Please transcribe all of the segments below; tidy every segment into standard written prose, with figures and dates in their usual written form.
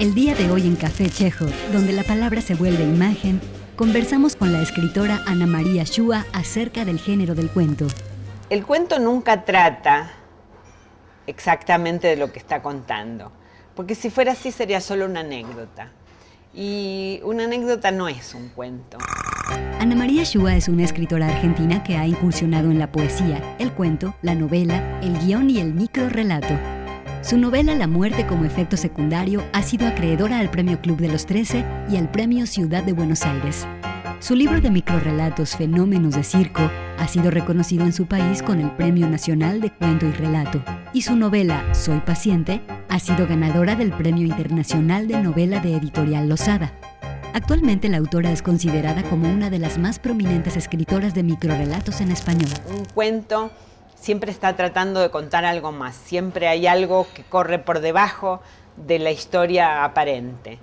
El día de hoy en Café Chejo, donde la palabra se vuelve imagen, conversamos con la escritora Ana María Shua acerca del género del cuento. El cuento nunca trata exactamente de lo que está contando, porque si fuera así sería solo una anécdota. Y una anécdota no es un cuento. Ana María Shua es una escritora argentina que ha incursionado en la poesía, el cuento, la novela, el guión y el microrrelato. Su novela La muerte como efecto secundario ha sido acreedora al Premio Club de los 13 y al Premio Ciudad de Buenos Aires. Su libro de microrrelatos Fenómenos de Circo ha sido reconocido en su país con el Premio Nacional de Cuento y Relato, y su novela Soy paciente ha sido ganadora del Premio Internacional de Novela de Editorial Losada. Actualmente la autora es considerada como una de las más prominentes escritoras de microrrelatos en español. Un cuento siempre está tratando de contar algo más, siempre hay algo que corre por debajo de la historia aparente.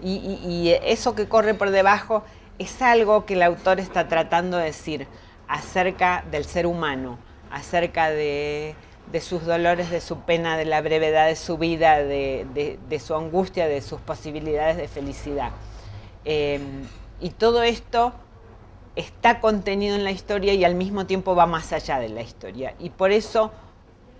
Y eso que corre por debajo es algo que el autor está tratando de decir acerca del ser humano, acerca de sus dolores, de su pena, de la brevedad de su vida, de su angustia, de sus posibilidades de felicidad. Y todo esto está contenido en la historia y al mismo tiempo va más allá de la historia. Y por eso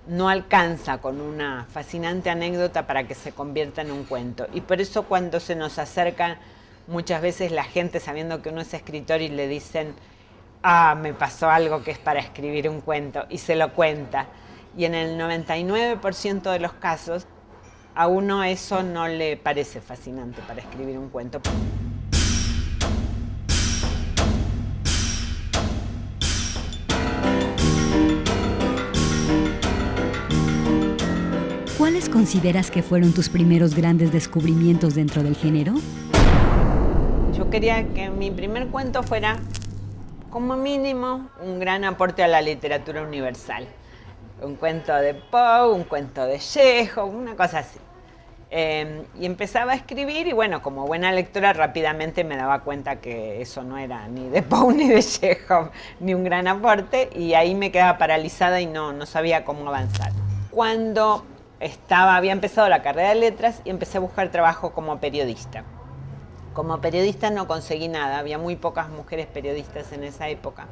no alcanza con una fascinante anécdota para que se convierta en un cuento. Y por eso cuando se nos acerca muchas veces la gente sabiendo que uno es escritor y le dicen, me pasó algo que es para escribir un cuento, y se lo cuenta. Y en el 99% de los casos a uno eso no le parece fascinante para escribir un cuento. ¿Cuáles consideras que fueron tus primeros grandes descubrimientos dentro del género? Yo quería que mi primer cuento fuera, como mínimo, un gran aporte a la literatura universal. Un cuento de Poe, un cuento de Chekhov, una cosa así. Y empezaba a escribir y bueno, como buena lectora rápidamente me daba cuenta que eso no era ni de Poe ni de Chekhov, ni un gran aporte, y ahí me quedaba paralizada y no sabía cómo avanzar. Cuando había empezado la carrera de letras y empecé a buscar trabajo como periodista. Como periodista no conseguí nada, había muy pocas mujeres periodistas en esa época.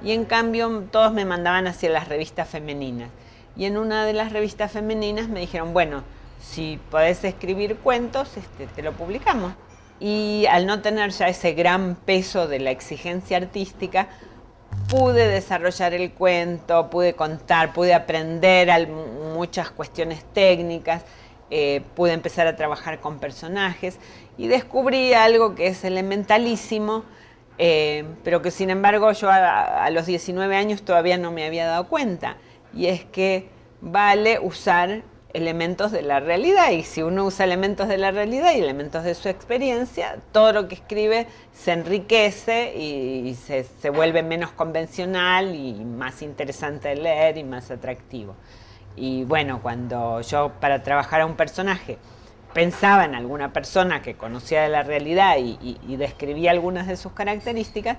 Y en cambio todos me mandaban hacia las revistas femeninas. Y en una de las revistas femeninas me dijeron, bueno, si podés escribir cuentos, te lo publicamos. Y al no tener ya ese gran peso de la exigencia artística, pude desarrollar el cuento, pude contar, pude aprender muchas cuestiones técnicas, pude empezar a trabajar con personajes y descubrí algo que es elementalísimo, pero que sin embargo yo a los 19 años todavía no me había dado cuenta, y es que vale usar elementos de la realidad, y si uno usa elementos de la realidad y elementos de su experiencia, todo lo que escribe se enriquece y se vuelve menos convencional y más interesante de leer y más atractivo. Y bueno, cuando yo para trabajar a un personaje pensaba en alguna persona que conocía de la realidad y describía algunas de sus características,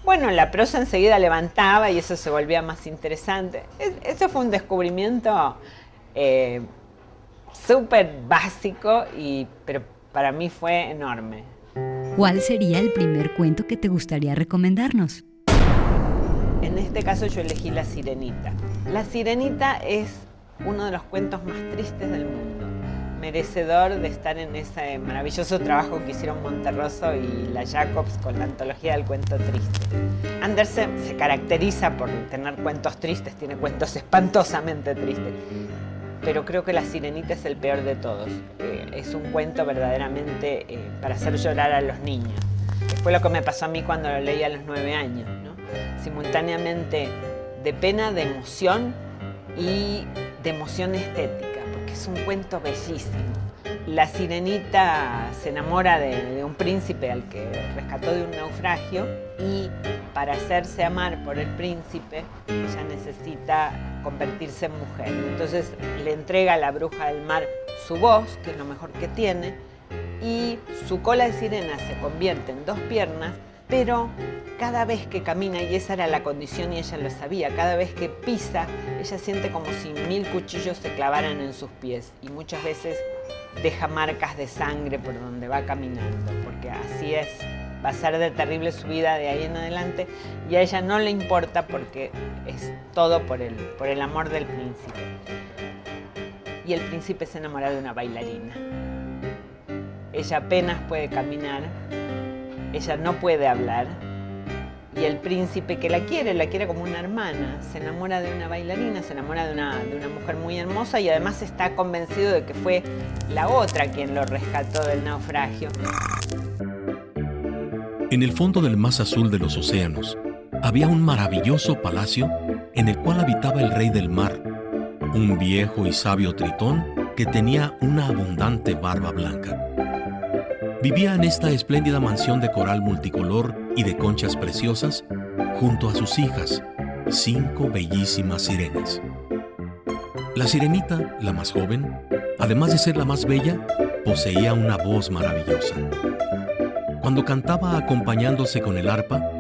bueno, la prosa enseguida levantaba y eso se volvía más interesante. Eso fue un descubrimiento súper básico, pero para mí fue enorme. ¿Cuál sería el primer cuento que te gustaría recomendarnos? En este caso yo elegí La Sirenita. La Sirenita es uno de los cuentos más tristes del mundo, merecedor de estar en ese maravilloso trabajo que hicieron Monterroso y la Jacobs con la antología del cuento triste. Andersen se caracteriza por tener cuentos tristes, tiene cuentos espantosamente tristes, pero creo que La Sirenita es el peor de todos. Es un cuento verdaderamente para hacer llorar a los niños. Fue lo que me pasó a mí cuando lo leí a los 9 años, ¿no? Simultáneamente de pena, de emoción y de emoción estética, porque es un cuento bellísimo. La Sirenita se enamora de un príncipe al que rescató de un naufragio, y para hacerse amar por el príncipe ella necesita convertirse en mujer. Entonces le entrega a la bruja del mar su voz, que es lo mejor que tiene, y su cola de sirena se convierte en 2 piernas, pero cada vez que camina, y esa era la condición y ella lo sabía, cada vez que pisa, ella siente como si 1000 cuchillos se clavaran en sus pies, y muchas veces deja marcas de sangre por donde va caminando, porque así es, va a ser de terrible su vida de ahí en adelante, y a ella no le importa porque es todo por el amor del príncipe. Y el príncipe se enamora de una bailarina. Ella apenas puede caminar, ella no puede hablar, y el príncipe que la quiere como una hermana, se enamora de una bailarina, se enamora de una mujer muy hermosa, y además está convencido de que fue la otra quien lo rescató del naufragio. En el fondo del más azul de los océanos, había un maravilloso palacio en el cual habitaba el rey del mar, un viejo y sabio tritón que tenía una abundante barba blanca. Vivía en esta espléndida mansión de coral multicolor y de conchas preciosas junto a sus hijas, 5 bellísimas sirenas. La sirenita, la más joven, además de ser la más bella, poseía una voz maravillosa. Cuando cantaba acompañándose con el arpa,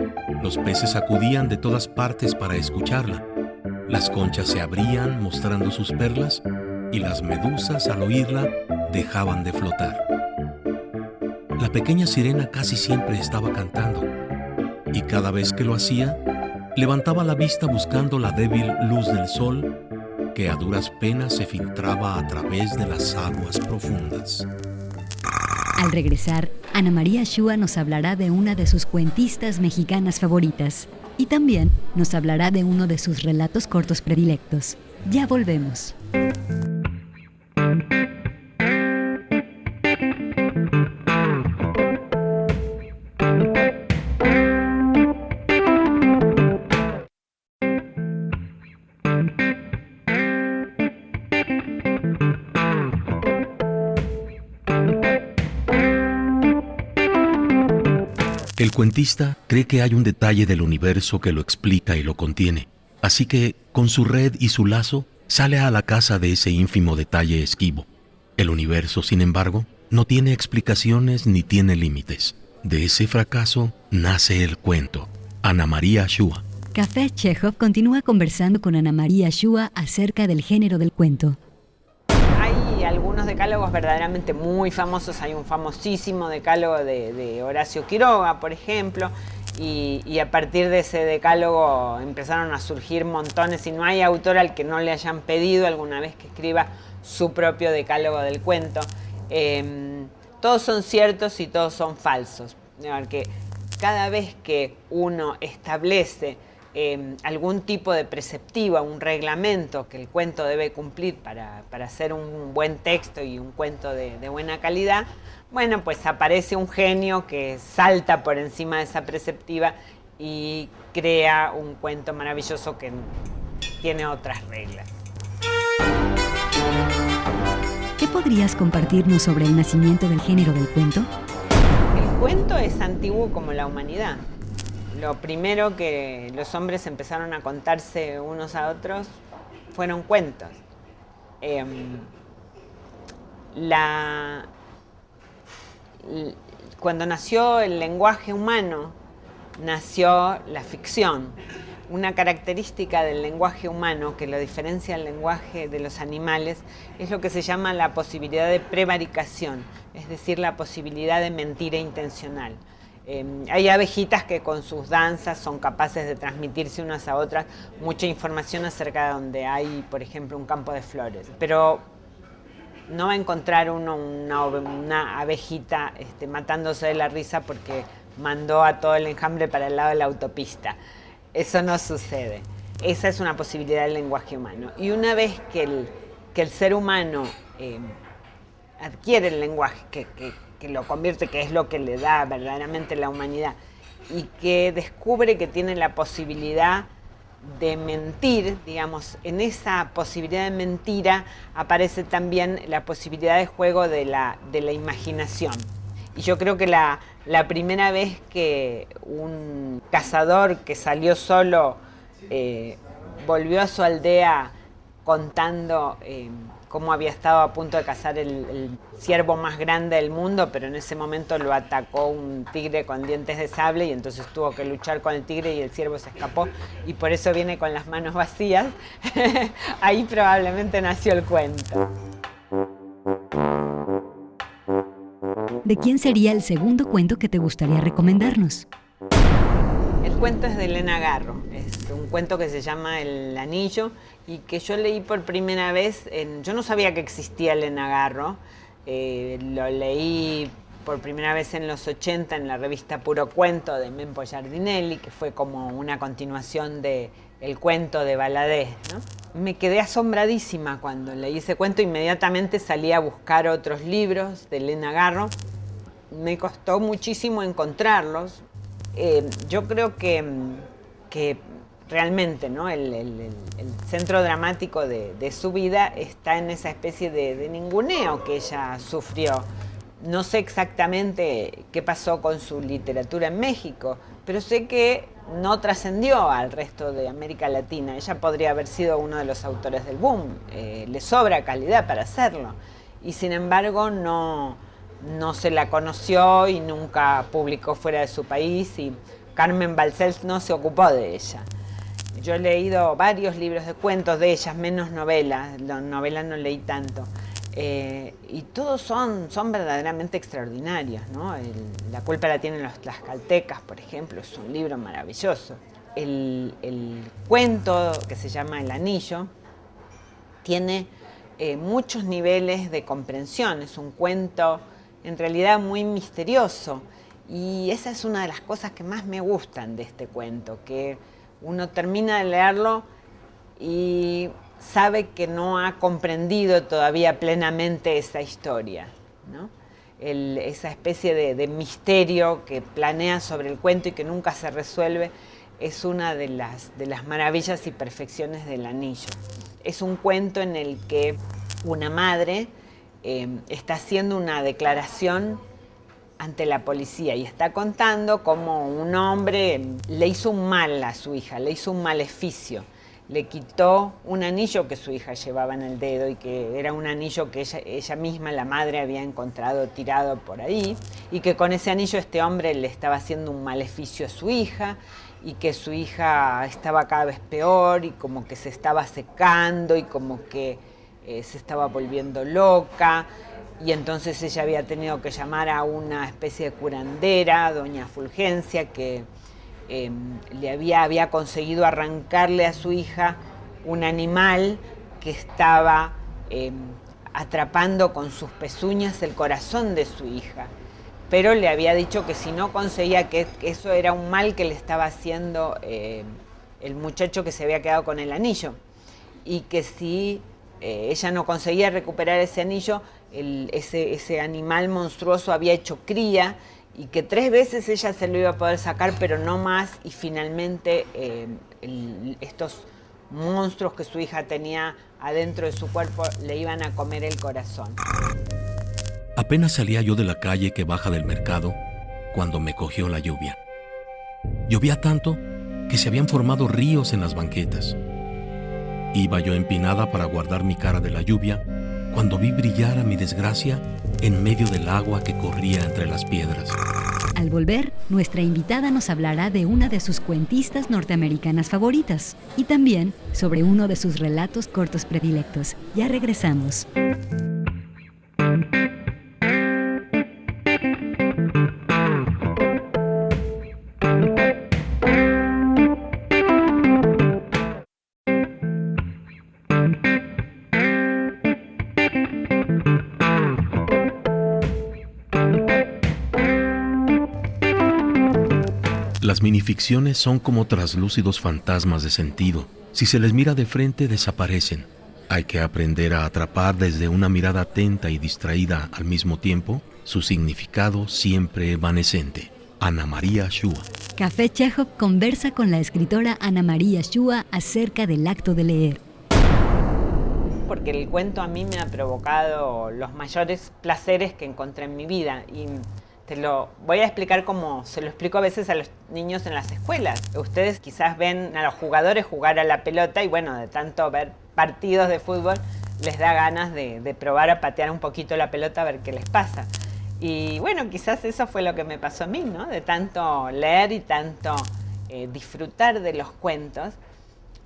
los peces acudían de todas partes para escucharla. Las conchas se abrían mostrando sus perlas y las medusas al oírla dejaban de flotar. La pequeña sirena casi siempre estaba cantando, y cada vez que lo hacía, levantaba la vista buscando la débil luz del sol que a duras penas se filtraba a través de las aguas profundas. Al regresar, Ana María Shua nos hablará de una de sus cuentistas mexicanas favoritas y también nos hablará de uno de sus relatos cortos predilectos. Ya volvemos. El cuentista cree que hay un detalle del universo que lo explica y lo contiene, así que, con su red y su lazo, sale a la caza de ese ínfimo detalle esquivo. El universo, sin embargo, no tiene explicaciones ni tiene límites. De ese fracaso nace el cuento. Ana María Shua. Café Chekhov continúa conversando con Ana María Shua acerca del género del cuento. Hay algunos decálogos verdaderamente muy famosos. Hay un famosísimo decálogo de Horacio Quiroga, por ejemplo, y a partir de ese decálogo empezaron a surgir montones, y no hay autor al que no le hayan pedido alguna vez que escriba su propio decálogo del cuento. Todos son ciertos y todos son falsos, porque cada vez que uno establece algún tipo de preceptiva, un reglamento que el cuento debe cumplir para hacer un buen texto y un cuento de buena calidad, bueno, pues aparece un genio que salta por encima de esa preceptiva y crea un cuento maravilloso que tiene otras reglas. ¿Qué podrías compartirnos sobre el nacimiento del género del cuento? El cuento es antiguo como la humanidad. Lo primero que los hombres empezaron a contarse unos a otros fueron cuentos. Cuando nació el lenguaje humano, nació la ficción. Una característica del lenguaje humano que lo diferencia del lenguaje de los animales es lo que se llama la posibilidad de prevaricación, es decir, la posibilidad de mentira intencional. Hay abejitas que con sus danzas son capaces de transmitirse unas a otras mucha información acerca de donde hay, por ejemplo, un campo de flores. Pero no va a encontrar uno una abejita matándose de la risa porque mandó a todo el enjambre para el lado de la autopista. Eso no sucede. Esa es una posibilidad del lenguaje humano. Y una vez que el ser humano adquiere el lenguaje, que lo convierte, que es lo que le da verdaderamente la humanidad, y que descubre que tiene la posibilidad de mentir, digamos, en esa posibilidad de mentira aparece también la posibilidad de juego de la imaginación. Y yo creo que la primera vez que un cazador que salió solo volvió a su aldea contando cómo había estado a punto de cazar el ciervo más grande del mundo, pero en ese momento lo atacó un tigre con dientes de sable y entonces tuvo que luchar con el tigre y el ciervo se escapó y por eso viene con las manos vacías. Ahí probablemente nació el cuento. de quién sería el segundo cuento que te gustaría recomendarnos. El cuento es de Elena Garro, es un cuento que se llama El Anillo y que yo leí por primera vez, yo no sabía que existía Elena Garro, lo leí por primera vez en los 80 en la revista Puro Cuento de Mempo Giardinelli, que fue como una continuación de El cuento de Valadez, ¿no? Me quedé asombradísima cuando leí ese cuento, inmediatamente salí a buscar otros libros de Elena Garro, me costó muchísimo encontrarlos. Yo creo que realmente, ¿no? el centro dramático de su vida está en esa especie de ninguneo que ella sufrió. No sé exactamente qué pasó con su literatura en México, pero sé que no trascendió al resto de América Latina. Ella podría haber sido uno de los autores del boom, le sobra calidad para hacerlo, y sin embargo no se la conoció y nunca publicó fuera de su país, y Carmen Balcells no se ocupó de ella. Yo he leído varios libros de cuentos de ellas, menos novelas, novelas no leí tanto, y todos son verdaderamente extraordinarios, ¿no? La culpa la tienen los tlaxcaltecas, por ejemplo, es un libro maravilloso. El cuento, que se llama El Anillo, tiene muchos niveles de comprensión, es un cuento en realidad muy misterioso, y esa es una de las cosas que más me gustan de este cuento, que uno termina de leerlo y sabe que no ha comprendido todavía plenamente esa historia, ¿no? Esa especie de misterio que planea sobre el cuento y que nunca se resuelve es una de las maravillas y perfecciones del Anillo. Es un cuento en el que una madre está haciendo una declaración ante la policía y está contando cómo un hombre le hizo un mal a su hija, le hizo un maleficio. Le quitó un anillo que su hija llevaba en el dedo y que era un anillo que ella misma, la madre, había encontrado tirado por ahí, y que con ese anillo este hombre le estaba haciendo un maleficio a su hija, y que su hija estaba cada vez peor y como que se estaba secando y como que se estaba volviendo loca, y entonces ella había tenido que llamar a una especie de curandera, doña Fulgencia, que había conseguido arrancarle a su hija un animal que estaba atrapando con sus pezuñas el corazón de su hija, pero le había dicho que si no conseguía, que eso era un mal que le estaba haciendo el muchacho que se había quedado con el anillo, y que si ella no conseguía recuperar ese anillo, ese animal monstruoso había hecho cría, y que 3 veces ella se lo iba a poder sacar, pero no más, y finalmente estos monstruos que su hija tenía adentro de su cuerpo le iban a comer el corazón. Apenas salía yo de la calle que baja del mercado cuando me cogió la lluvia. Llovía tanto que se habían formado ríos en las banquetas. Iba yo empinada para guardar mi cara de la lluvia cuando vi brillar a mi desgracia en medio del agua que corría entre las piedras. Al volver, nuestra invitada nos hablará de una de sus cuentistas norteamericanas favoritas y también sobre uno de sus relatos cortos predilectos. Ya regresamos. Las minificciones son como traslúcidos fantasmas de sentido. Si se les mira de frente, desaparecen. Hay que aprender a atrapar desde una mirada atenta y distraída al mismo tiempo su significado siempre evanescente. Ana María Shua. Café Chekhov conversa con la escritora Ana María Shua acerca del acto de leer. Porque el cuento a mí me ha provocado los mayores placeres que encontré en mi vida, y te lo voy a explicar como se lo explico a veces a los niños en las escuelas. Ustedes quizás ven a los jugadores jugar a la pelota y bueno, de tanto ver partidos de fútbol les da ganas de probar a patear un poquito la pelota a ver qué les pasa. Y bueno, quizás eso fue lo que me pasó a mí, ¿no? De tanto leer y tanto disfrutar de los cuentos.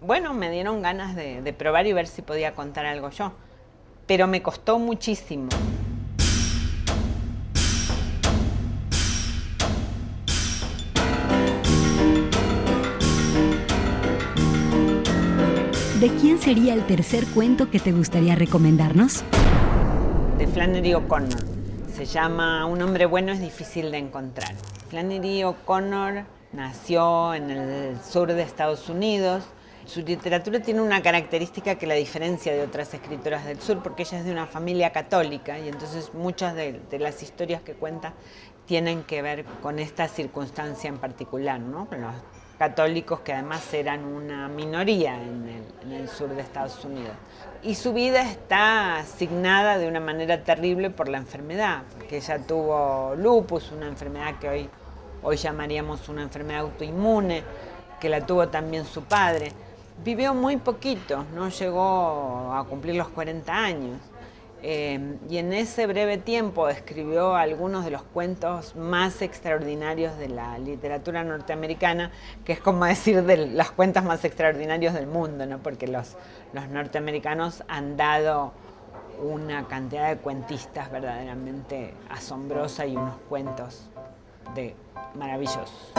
Bueno, me dieron ganas de probar y ver si podía contar algo yo. Pero me costó muchísimo. ¿De quién sería el tercer cuento que te gustaría recomendarnos? De Flannery O'Connor. Se llama Un hombre bueno es difícil de encontrar. Flannery O'Connor nació en el sur de Estados Unidos. Su literatura tiene una característica que la diferencia de otras escritoras del sur, porque ella es de una familia católica y entonces muchas de las historias que cuenta tienen que ver con esta circunstancia en particular, ¿no? Los católicos que además eran una minoría en el sur de Estados Unidos. Y su vida está asignada de una manera terrible por la enfermedad, que ella tuvo lupus, una enfermedad que hoy llamaríamos una enfermedad autoinmune, que la tuvo también su padre. Vivió muy poquito, no llegó a cumplir los 40 años. Y en ese breve tiempo escribió algunos de los cuentos más extraordinarios de la literatura norteamericana, que es como decir de los cuentos más extraordinarios del mundo, ¿no? Porque los norteamericanos han dado una cantidad de cuentistas verdaderamente asombrosa y unos cuentos maravillosos.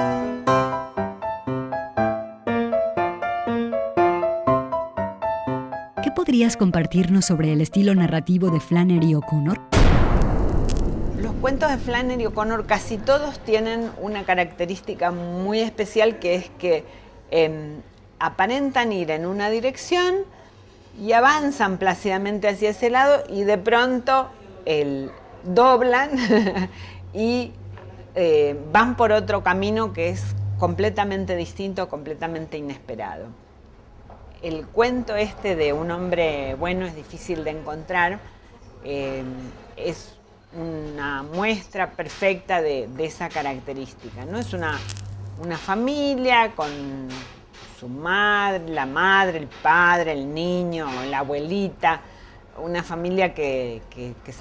¿Qué podrías compartirnos sobre el estilo narrativo de Flannery O'Connor? Los cuentos de Flannery O'Connor casi todos tienen una característica muy especial, que es que aparentan ir en una dirección y avanzan plácidamente hacia ese lado y de pronto doblan y van por otro camino que es completamente distinto, completamente inesperado. El cuento de Un hombre bueno es difícil de encontrar es una muestra perfecta de esa característica, ¿no? Es una familia con su madre, la madre, el padre, el niño, la abuelita, una familia que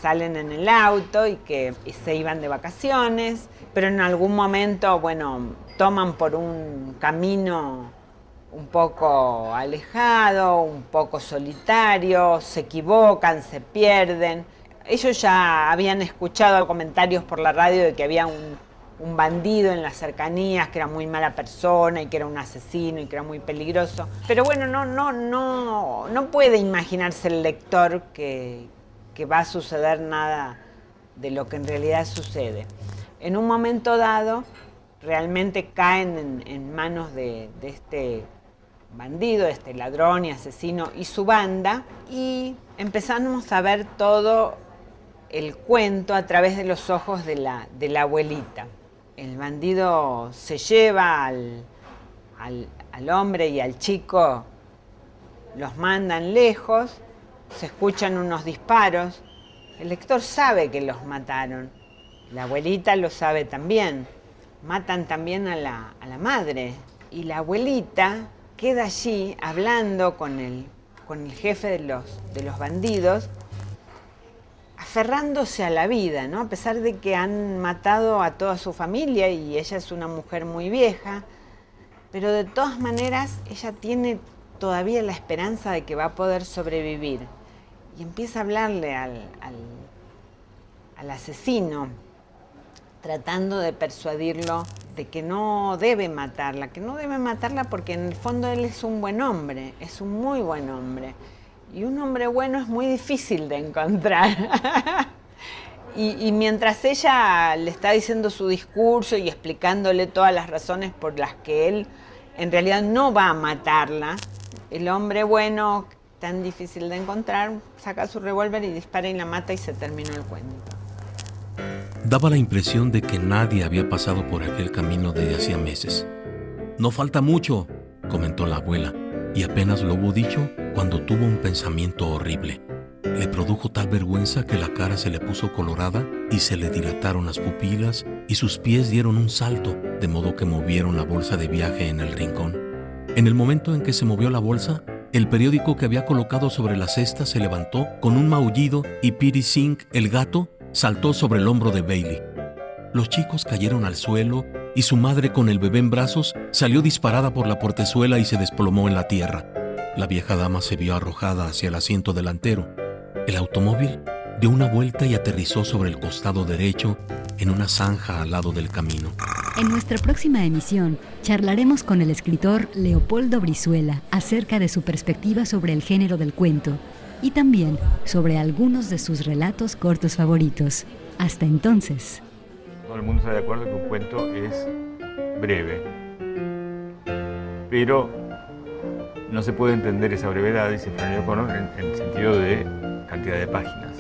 salen en el auto y que se iban de vacaciones, pero en algún momento, toman por un camino un poco alejado, un poco solitario, se equivocan, se pierden. Ellos ya habían escuchado comentarios por la radio de que había un bandido en las cercanías, que era muy mala persona y que era un asesino y que era muy peligroso. Pero no puede imaginarse el lector que va a suceder nada de lo que en realidad sucede. En un momento dado, realmente caen en manos de este bandido, este ladrón y asesino y su banda, y empezamos a ver todo el cuento a través de los ojos de la abuelita. El bandido se lleva al hombre y al chico, los mandan lejos, se escuchan unos disparos, el lector sabe que los mataron, la abuelita lo sabe también, matan también a la madre, y la abuelita queda allí hablando con el jefe de los bandidos, aferrándose a la vida, ¿no? A pesar de que han matado a toda su familia y ella es una mujer muy vieja, pero de todas maneras ella tiene todavía la esperanza de que va a poder sobrevivir. Y empieza a hablarle al asesino, tratando de persuadirlo de que no debe matarla, porque en el fondo él es un buen hombre, es un muy buen hombre. Y un hombre bueno es muy difícil de encontrar. y mientras ella le está diciendo su discurso y explicándole todas las razones por las que él en realidad no va a matarla, el hombre bueno, tan difícil de encontrar, saca su revólver y dispara y la mata y se terminó el cuento. Daba la impresión de que nadie había pasado por aquel camino desde hacía meses. «No falta mucho», comentó la abuela, y apenas lo hubo dicho cuando tuvo un pensamiento horrible. Le produjo tal vergüenza que la cara se le puso colorada y se le dilataron las pupilas y sus pies dieron un salto, de modo que movieron la bolsa de viaje en el rincón. En el momento en que se movió la bolsa, el periódico que había colocado sobre la cesta se levantó con un maullido y Piri Singh, el gato, saltó sobre el hombro de Bailey. Los chicos cayeron al suelo y su madre, con el bebé en brazos, salió disparada por la portezuela y se desplomó en la tierra. La vieja dama se vio arrojada hacia el asiento delantero. El automóvil dio una vuelta y aterrizó sobre el costado derecho en una zanja al lado del camino. En nuestra próxima emisión, charlaremos con el escritor Leopoldo Brizuela acerca de su perspectiva sobre el género del cuento y también sobre algunos de sus relatos cortos favoritos. Hasta entonces. Todo el mundo está de acuerdo que un cuento es breve, pero no se puede entender esa brevedad, dice Flannery O'Connor, en el sentido de cantidad de páginas,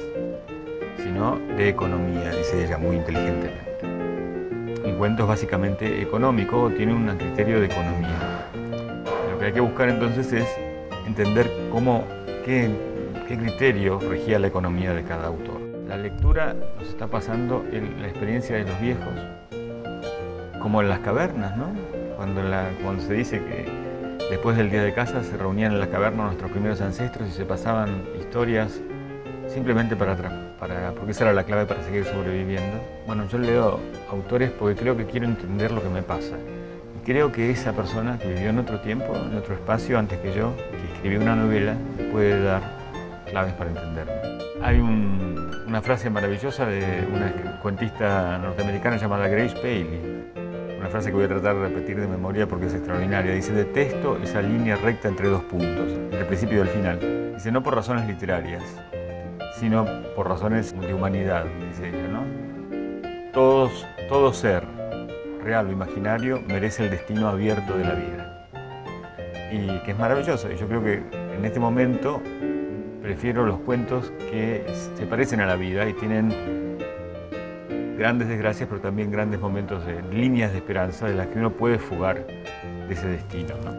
sino de economía, dice ella muy inteligentemente. Un cuento es básicamente económico, tiene un criterio de economía. Lo que hay que buscar entonces es entender qué criterio regía la economía de cada autor. La lectura nos está pasando en la experiencia de los viejos, como en las cavernas, ¿no? Cuando se dice que después del día de caza se reunían en la caverna nuestros primeros ancestros y se pasaban historias simplemente porque esa era la clave para seguir sobreviviendo. Bueno, yo leo autores porque creo que quiero entender lo que me pasa. Y creo que esa persona que vivió en otro tiempo, en otro espacio antes que yo, que escribió una novela, me puede dar claves para entenderme. Hay una frase maravillosa de una cuentista norteamericana llamada Grace Paley. Una frase que voy a tratar de repetir de memoria porque es extraordinaria. Dice: detesto esa línea recta entre dos puntos, entre el principio y el final. Dice: no por razones literarias, sino por razones de humanidad, dice ella, ¿no? Todo ser, real o imaginario, merece el destino abierto de la vida. Y que es maravilloso. Y yo creo que en este momento prefiero los cuentos que se parecen a la vida y tienen grandes desgracias, pero también grandes momentos de líneas de esperanza de las que uno puede fugar de ese destino, ¿no?